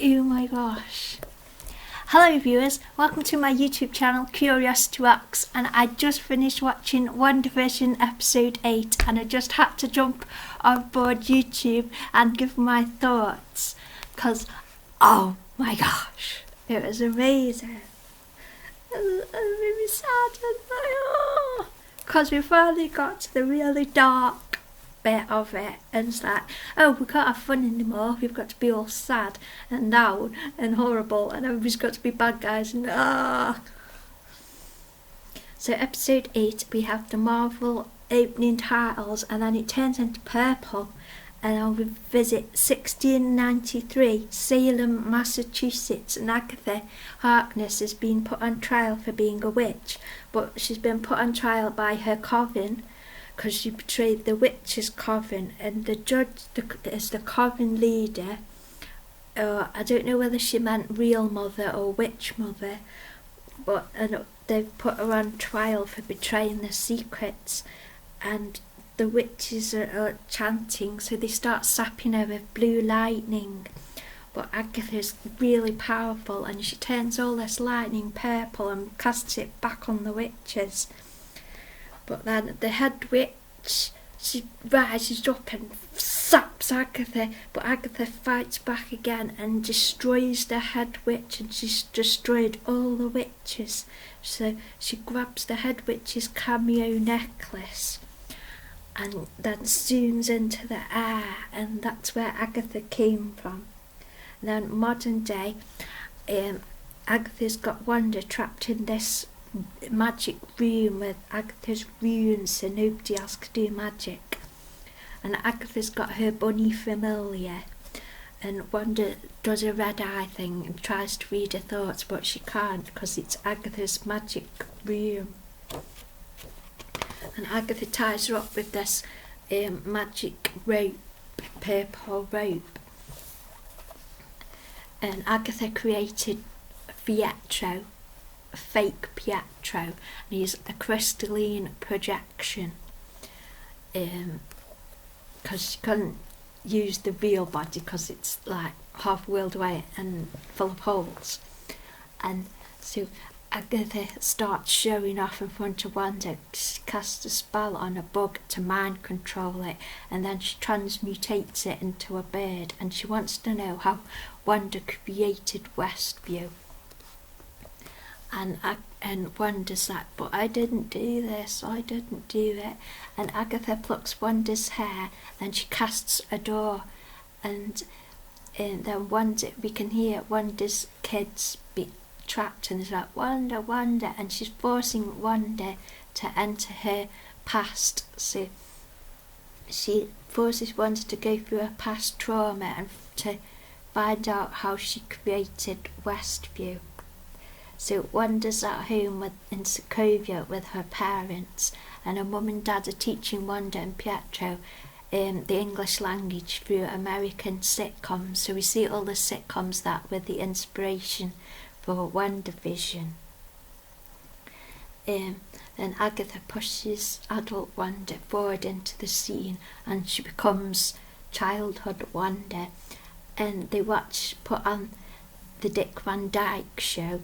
Oh my gosh. Hello viewers, welcome to my YouTube channel Curiosity Rocks, and I just finished watching WandaVision episode 8 and I just had to jump on board YouTube and give my thoughts because oh my gosh, it was amazing. It was really sad because we finally got to the really dark bit of it, and it's like, oh, we can't have fun anymore, we've got to be all sad and down and horrible and everybody's got to be bad guys and So episode 8 we have the Marvel opening titles and then it turns into purple and then we visit 1693 Salem, Massachusetts, and Agatha Harkness has been put on trial for being a witch, but she's been put on trial by her coven because she betrayed the witch's coven, and the judge is the coven leader. I don't know whether she meant real mother or witch mother, but they've put her on trial for betraying the secrets, and the witches are chanting, so they start sapping her with blue lightning. But Agatha's really powerful and she turns all this lightning purple and casts it back on the witches. But then the head witch, she rises up and saps Agatha, but Agatha fights back again and destroys the head witch, and she's destroyed all the witches. So she grabs the head witch's cameo necklace and then zooms into the air, and that's where Agatha came from. And then modern day, Agatha's got Wanda trapped in this magic room with Agatha's runes so nobody else could do magic, and Agatha's got her bunny familiar, and Wanda does a red eye thing and tries to read her thoughts, but she can't because it's Agatha's magic room. And Agatha ties her up with this magic rope, purple rope, and Agatha created Pietro, a fake Pietro, and he's a crystalline projection because she couldn't use the real body because it's like half wheeled away and full of holes. And so Agatha starts showing off in front of Wanda. She casts a spell on a bug to mind control it, and then she transmutates it into a bird, and she wants to know how Wanda created Westview. And Wanda's like, but I didn't do this, I didn't do it. And Agatha plucks Wanda's hair, then she casts a door, and then we can hear Wanda's kids be trapped, and it's like, Wanda, Wanda, and she's forcing Wanda to enter her past. So she forces Wanda to go through her past trauma and to find out how she created Westview. So Wanda's at home in Sokovia with her parents, and her mum and dad are teaching Wanda and Pietro the English language through American sitcoms. So we see all the sitcoms that were the inspiration for WandaVision. Then Agatha pushes adult Wanda forward into the scene and she becomes childhood Wanda, and they put on the Dick Van Dyke Show,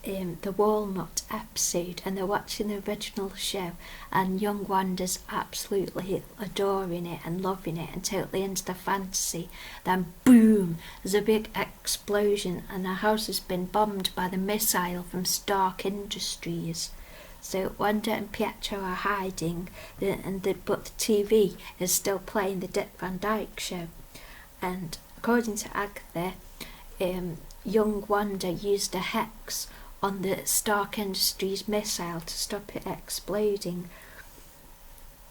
the Walnut episode, and they're watching the original show, and young Wanda's absolutely adoring it and loving it and totally into the fantasy. Then boom, there's a big explosion and her house has been bombed by the missile from Stark Industries. So Wanda and Pietro are hiding, but the TV is still playing the Dick Van Dyke Show. And according to Agatha, young Wanda used a hex on the Stark Industries missile to stop it exploding.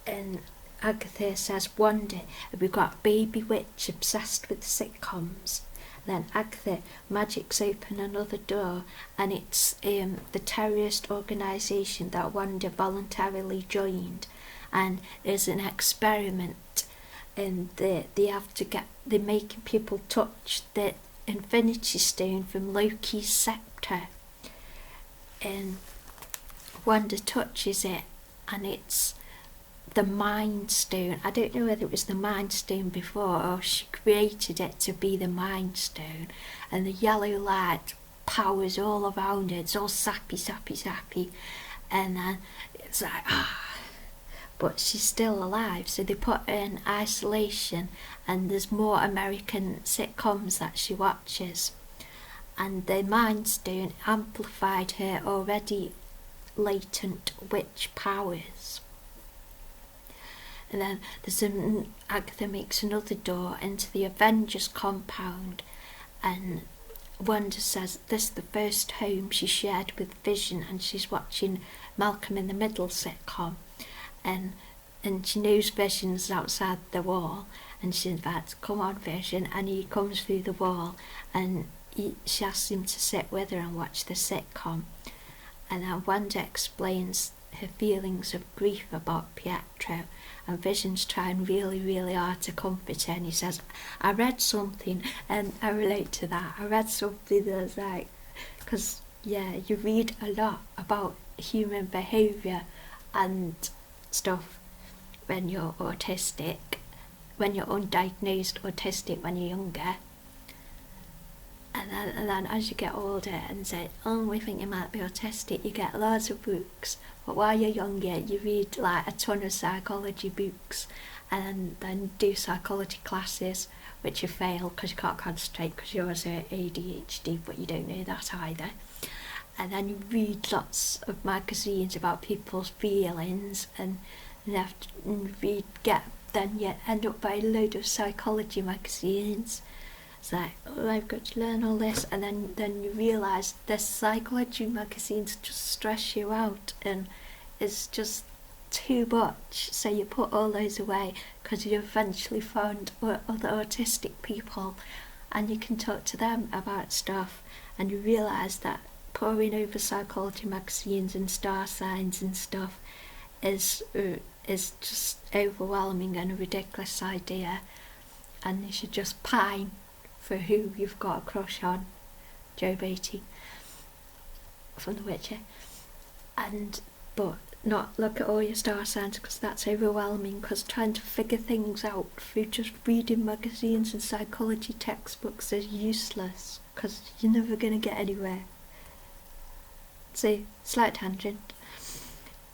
And Agatha says, Wanda, we've got a baby witch obsessed with sitcoms. Then Agatha magics open another door, and it's the terrorist organisation that Wanda voluntarily joined, and there's an experiment, and they're making people touch the Infinity Stone from Loki's scepter, and Wanda touches it and it's the Mind Stone. I don't know whether it was the Mind Stone before or she created it to be the Mind Stone, and the yellow light powers all around it. It's all sappy, and then it's like but she's still alive, so they put her in isolation, and there's more American sitcoms that she watches, and the Mind Stone amplified her already latent witch powers. And then Agatha makes another door into the Avengers compound, and Wanda says this is the first home she shared with Vision, and she's watching Malcolm in the Middle sitcom, and she knows Vision's outside the wall, and she invites, come on Vision, and he comes through the wall, and she asks him to sit with her and watch the sitcom. And then Wanda explains her feelings of grief about Pietro, and Vision's trying really hard to comfort her, and he says, I read something, and I relate to that. I read something that's like, because you read a lot about human behaviour and stuff when you're autistic, when you're undiagnosed autistic when you're younger, and then as you get older and say, we think you might be autistic, you get loads of books, but while you're younger you read like a ton of psychology books, and then do psychology classes which you fail because you can't concentrate because you're also ADHD, but you don't know that either. And then you read lots of magazines about people's feelings, and you have to then you end up buying a load of psychology magazines. It's like, I've got to learn all this, and then you realise the psychology magazines just stress you out, and it's just too much, so you put all those away because you eventually found other autistic people, and you can talk to them about stuff, and you realise that poring over psychology magazines and star signs and stuff is just overwhelming and a ridiculous idea, and you should just pine for who you've got a crush on, Joe Beatty from The Witcher, but not look at all your star signs, because that's overwhelming, because trying to figure things out through just reading magazines and psychology textbooks is useless, because you're never going to get anywhere. So, slight tangent,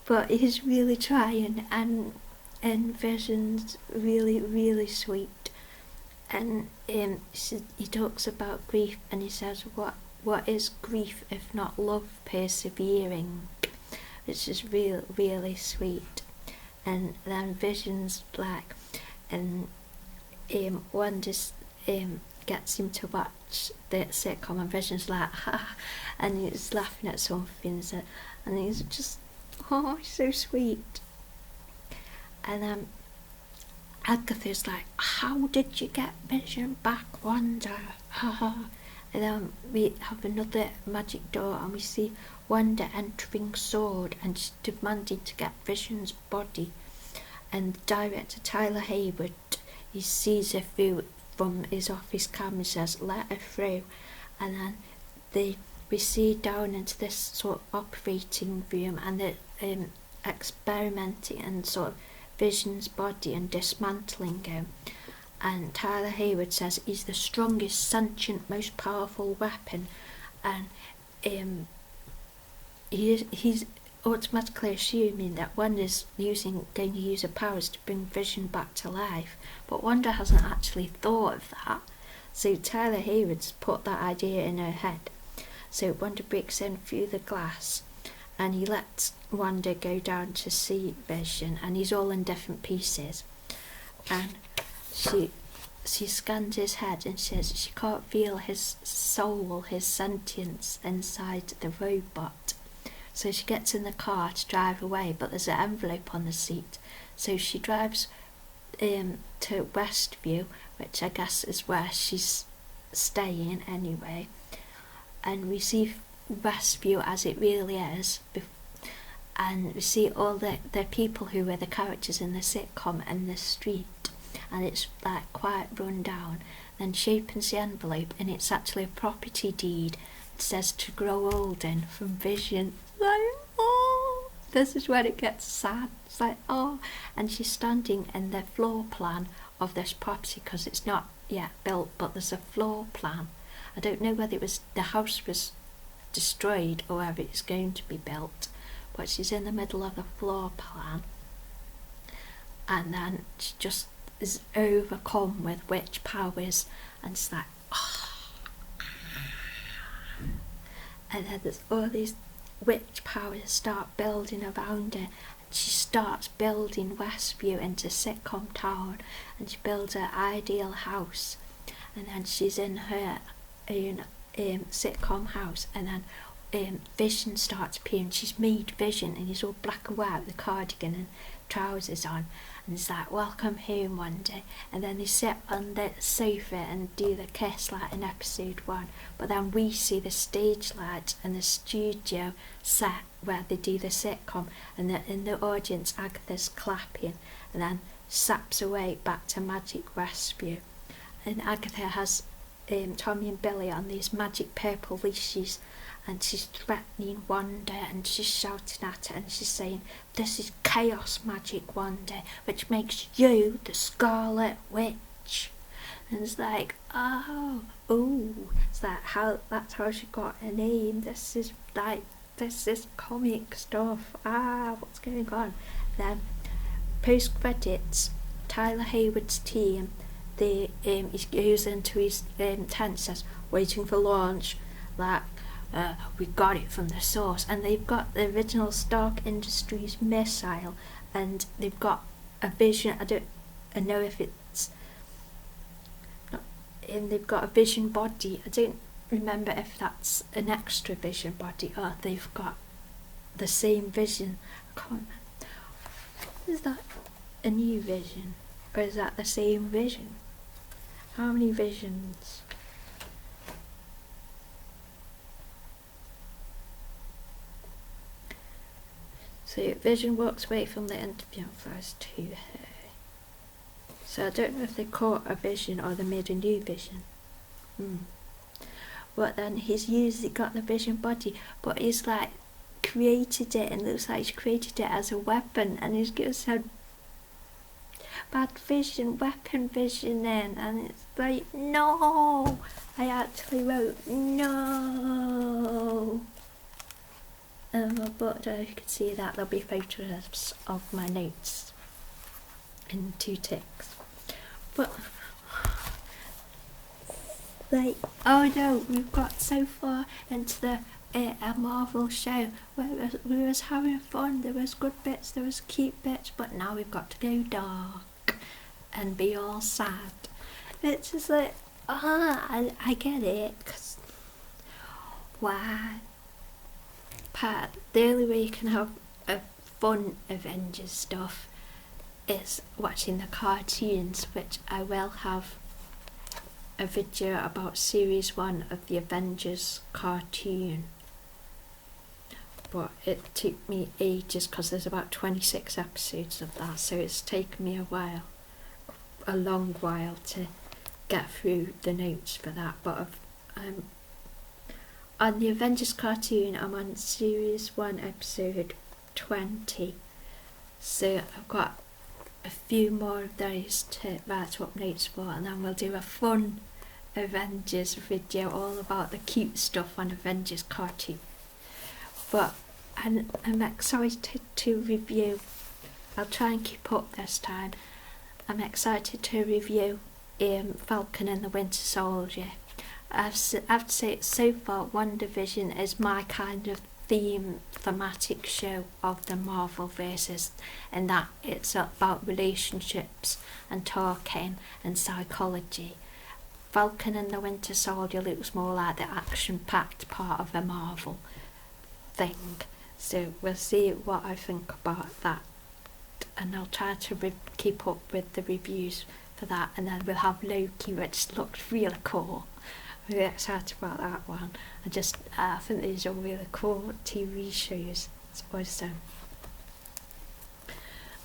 but he's really trying, and Vision's really sweet, and he talks about grief, and he says, what is grief if not love persevering, which is really sweet. And then Vision's like, and Wanda gets him to watch the sitcom, and Vision's like, and he's laughing at something, and he's just, so sweet. And Agatha's like, how did you get Vision back, Wanda? And then we have another magic door, and we see Wanda entering Sword, and she's demanding to get Vision's body. And the director, Tyler Hayward, he sees her through from his office cam and says, let her through. And then we see down into this sort of operating room, and they're experimenting and sort of Vision's body and dismantling him. And Tyler Hayward says he's the strongest, sentient, most powerful weapon, and he's automatically assuming that Wanda's going to use her powers to bring Vision back to life, but Wanda hasn't actually thought of that, so Tyler Hayward's put that idea in her head. So Wanda breaks in through the glass, and he lets Wanda go down to see Vision, and he's all in different pieces, and she scans his head and says she can't feel his soul, his sentience inside the robot. So she gets in the car to drive away, but there's an envelope on the seat, so she drives to Westview, which I guess is where she's staying anyway, and we see Westview as it really is, and we see all the people who were the characters in the sitcom in the street, and it's like quite run down. Then she opens the envelope, and it's actually a property deed. It says to grow old in from Vision. Like, this is where it gets sad. It's like, oh, and she's standing in the floor plan of this property because it's not yet built, but there's a floor plan. I don't know whether the house was destroyed or whether it's going to be built, but she's in the middle of the floor plan, and then she just is overcome with witch powers, and it's like, oh. And then there's all these witch powers start building around her, and she starts building Westview into sitcom town, and she builds her ideal house, and then she's in her own sitcom house, and then Vision starts appearing. She's made Vision, and he's all black and white with a cardigan and trousers on, and it's like, welcome home one day, and then they sit on the sofa and do the kiss like in episode 1, but then we see the stage lights and the studio set where they do the sitcom, and in the audience Agatha's clapping, and then saps away back to Magic Westview, and Agatha has Tommy and Billy on these magic purple leashes, and she's threatening Wanda, and she's shouting at her, and she's saying, this is chaos magic, Wanda, which makes you the Scarlet Witch. And it's like, it's like, that's how she got her name. This is comic stuff. What's going on? Then post credits, Tyler Hayward's team, he goes into his tent, says, waiting for launch, like, we got it from the source, and they've got the original Stark Industries missile, and they've got a Vision. I don't know if it's not, and they've got a Vision body. I don't remember if that's an extra Vision body or they've got the same Vision. I can't remember. Is that a new Vision, or is that the same Vision? How many Visions? So Vision walks away from the interview and flies to her. So I don't know if they caught a Vision or they made a new Vision. But then he's got the Vision body, but he's like created it, and looks like he's created it as a weapon, and he's said bad vision, weapon vision in, and it's like, no, I actually wrote no. But you can see that there'll be photographs of my notes in 2 ticks. But like, oh no, we've got so far into the a Marvel show where we was having fun. There was good bits, there was cute bits, but now we've got to go dark and be all sad. It's just like, I get it. 'Cause why? Pat, the only way you can have a fun Avengers stuff is watching the cartoons, which I will have a video about series 1 of the Avengers cartoon. But it took me ages because there's about 26 episodes of that, so it's taken me a long while to get through the notes for that. But on the Avengers cartoon, I'm on series 1 episode 20, so I've got a few more of those to write up notes for, and then we'll do a fun Avengers video all about the cute stuff on Avengers cartoon. But I'm excited to review, I'll try and keep up this time, I'm excited to review Falcon and the Winter Soldier. I have to say, so far WandaVision is my kind of thematic show of the Marvel verses, in that it's about relationships and talking and psychology. Falcon and the Winter Soldier looks more like the action-packed part of a Marvel thing, so we'll see what I think about that, and I'll try to keep up with the reviews for that. And then we'll have Loki, which looks really cool. I'm really excited about that one. I think these are really cool TV shows. It's awesome.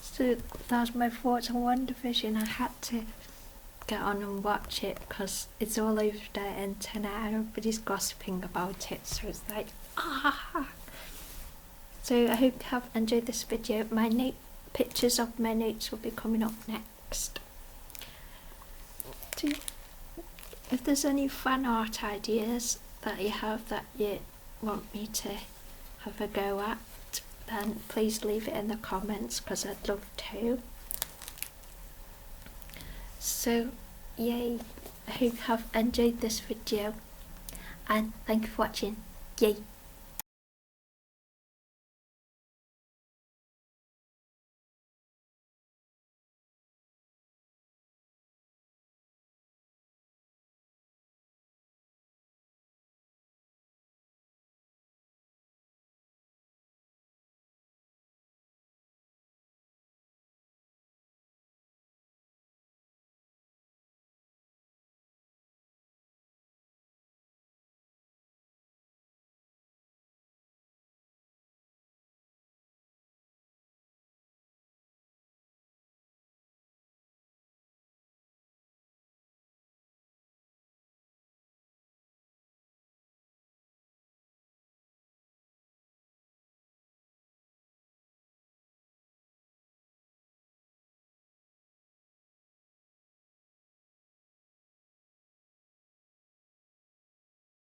So that's my thoughts on WandaVision. I had to get on and watch it because it's all over the internet and everybody's gossiping about it, so it's like, So I hope you have enjoyed this video. Pictures of my notes will be coming up next. So if there's any fan art ideas that you have that you want me to have a go at, then please leave it in the comments because I'd love to. So yay, I hope you have enjoyed this video and thank you for watching. Yay!